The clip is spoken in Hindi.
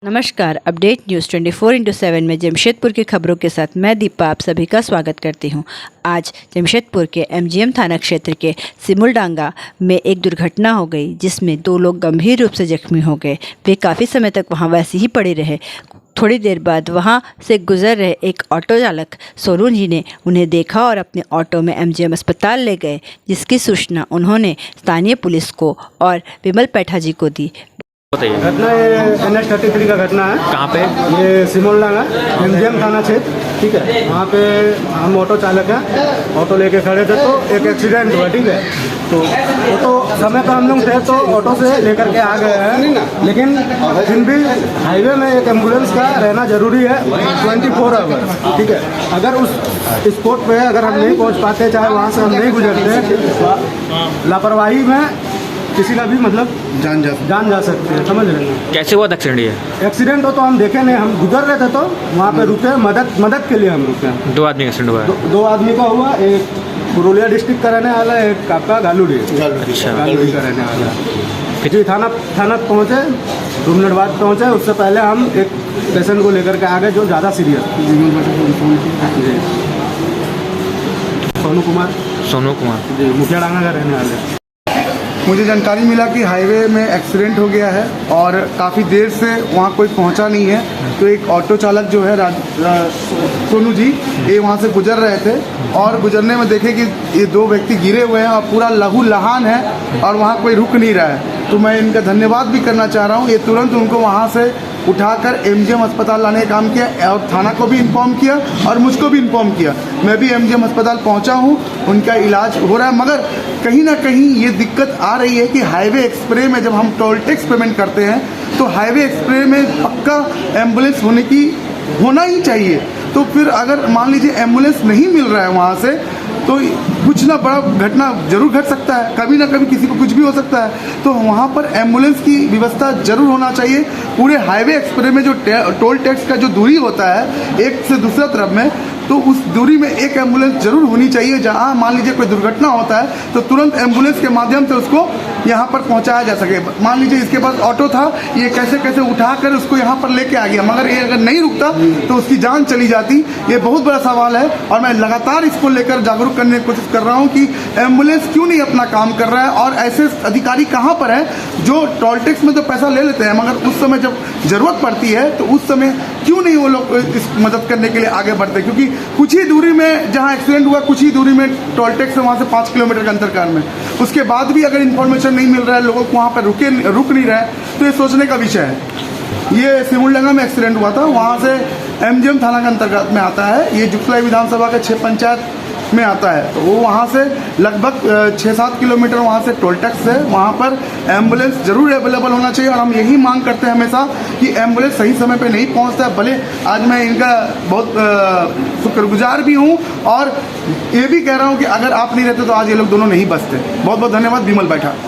नमस्कार। अपडेट न्यूज़ 24/7 में जमशेदपुर की खबरों के साथ मैं दीपा आप सभी का स्वागत करती हूं। आज जमशेदपुर के एमजीएम थाना क्षेत्र के सिमुलडांगा में एक दुर्घटना हो गई जिसमें 2 लोग गंभीर रूप से जख्मी हो गए। वे काफ़ी समय तक वहां वैसे ही पड़े रहे। थोड़ी देर बाद वहां से गुजर रहे एक ऑटो चालक सोनू जी ने उन्हें देखा और अपने ऑटो में एमजीएम अस्पताल ले गए, जिसकी सूचना उन्होंने स्थानीय पुलिस को और विमल पैठा जी को दी। बताइए। घटना ये NH-33 का घटना है। कहाँ पे? ये सिमुलडांगा एमजीएम थाना क्षेत्र, ठीक है। वहाँ पे हम ऑटो चालक हैं, ऑटो लेके खड़े थे तो एक एक्सीडेंट हुआ, ठीक है। तो ऑटो समय पर हम लोग थे तो ऑटो से लेकर के आ गए हैं, लेकिन फिर भी हाईवे में एक एम्बुलेंस का रहना जरूरी है 24 आवर, ठीक है। अगर उस स्पॉट पे अगर हम नहीं पहुँच पाते, चाहे वहाँ से हम नहीं गुजरते, लापरवाही में किसी का भी मतलब जान जा सकती है, समझ रहे हैं। कैसे हुआ एक्सीडेंट? ये एक्सीडेंट हो तो हम देखे नहीं, हम गुजर रहे थे तो वहाँ पे रुके, मदद के लिए हम रुके। 2 आदमी का एक्सीडेंट हुआ है। दो आदमी का हुआ, एक पुरुलिया डिस्ट्रिक्ट का रहने वाला, एक आपका गालूडी का रहने वाला। जी थाना पहुँचे, 2 मिनट बाद पहुँचे। उससे पहले हम एक पेशेंट को लेकर के आ गए जो ज़्यादा सीरियस। जी सोनू कुमार जी, मुखिया डांगा का रहने वाले। मुझे जानकारी मिला कि हाईवे में एक्सीडेंट हो गया है और काफ़ी देर से वहाँ कोई पहुँचा नहीं है। तो एक ऑटो चालक जो है सोनू जी, ये वहाँ से गुजर रहे थे और गुजरने में देखे कि ये 2 व्यक्ति गिरे हुए हैं और पूरा लहू लहान है और वहाँ कोई रुक नहीं रहा है। तो मैं इनका धन्यवाद भी करना चाह रहा हूँ। ये तुरंत उनको वहाँ से उठाकर एमजीएम अस्पताल लाने का काम किया और थाना को भी इन्फॉर्म किया और मुझको भी इन्फॉर्म किया। मैं भी एमजीएम अस्पताल पहुँचा हूँ, उनका इलाज हो रहा है। मगर कहीं ना कहीं ये दिक्कत आ रही है कि हाईवे एक्सप्रे में जब हम टोल टैक्स पेमेंट करते हैं तो हाईवे एक्सप्रे में पक्का एम्बुलेंस होना ही चाहिए। तो फिर अगर मान लीजिए एम्बुलेंस नहीं मिल रहा है वहाँ से, तो कुछ ना बड़ा घटना जरूर घट सकता है, कभी ना कभी किसी को कुछ भी हो सकता है। तो वहाँ पर एम्बुलेंस की व्यवस्था जरूर होना चाहिए। पूरे हाईवे एक्सप्रे में जो टोल टैक्स का जो दूरी होता है एक से दूसरा तरफ में, तो उस दूरी में एक एम्बुलेंस जरूर होनी चाहिए। जहाँ मान लीजिए कोई दुर्घटना होता है तो तुरंत एम्बुलेंस के माध्यम से उसको यहाँ पर पहुँचाया जा सके। मान लीजिए इसके पास ऑटो था, ये कैसे उठाकर उसको यहाँ पर लेके आ गया, मगर ये अगर नहीं रुकता तो उसकी जान चली जाती। ये बहुत बड़ा सवाल है और मैं लगातार इसको लेकर जागरूक करने की कोशिश कर रहा हूँ कि एम्बुलेंस क्यों नहीं अपना काम कर रहा है और ऐसे अधिकारी कहाँ पर हैं जो टोल टैक्स में तो पैसा ले लेते हैं, मगर उस समय जब जरूरत पड़ती है तो उस समय क्यों नहीं वो लोग इस मदद करने के लिए आगे बढ़ते। क्योंकि कुछ ही दूरी में जहाँ एक्सीडेंट हुआ, कुछ ही दूरी में टोल टैक्स है, वहाँ से 5 किलोमीटर के अंतरकाल में, उसके बाद भी अगर इन्फॉर्मेशन नहीं मिल रहा है, लोगों को वहाँ पर रुक नहीं रहा है, तो ये सोचने का विषय है। ये सिमुलडांगा में एक्सीडेंट हुआ था, वहाँ से एमजीएम थाना के अंतर्गत में आता है, ये जुगसलाई विधानसभा के 6 पंचायत में आता है। तो वो वहाँ से लगभग 6-7 किलोमीटर वहाँ से टोल टैक्स है, वहाँ पर एम्बुलेंस जरूर अवेलेबल होना चाहिए। और हम यही मांग करते हैं हमेशा कि एम्बुलेंस सही समय पे नहीं पहुँचता है। भले आज मैं इनका बहुत शुक्रगुजार भी हूँ और ये भी कह रहा हूँ कि अगर आप नहीं रहते तो आज ये लोग दोनों नहीं बचते। बहुत बहुत धन्यवाद। विमल पैठा।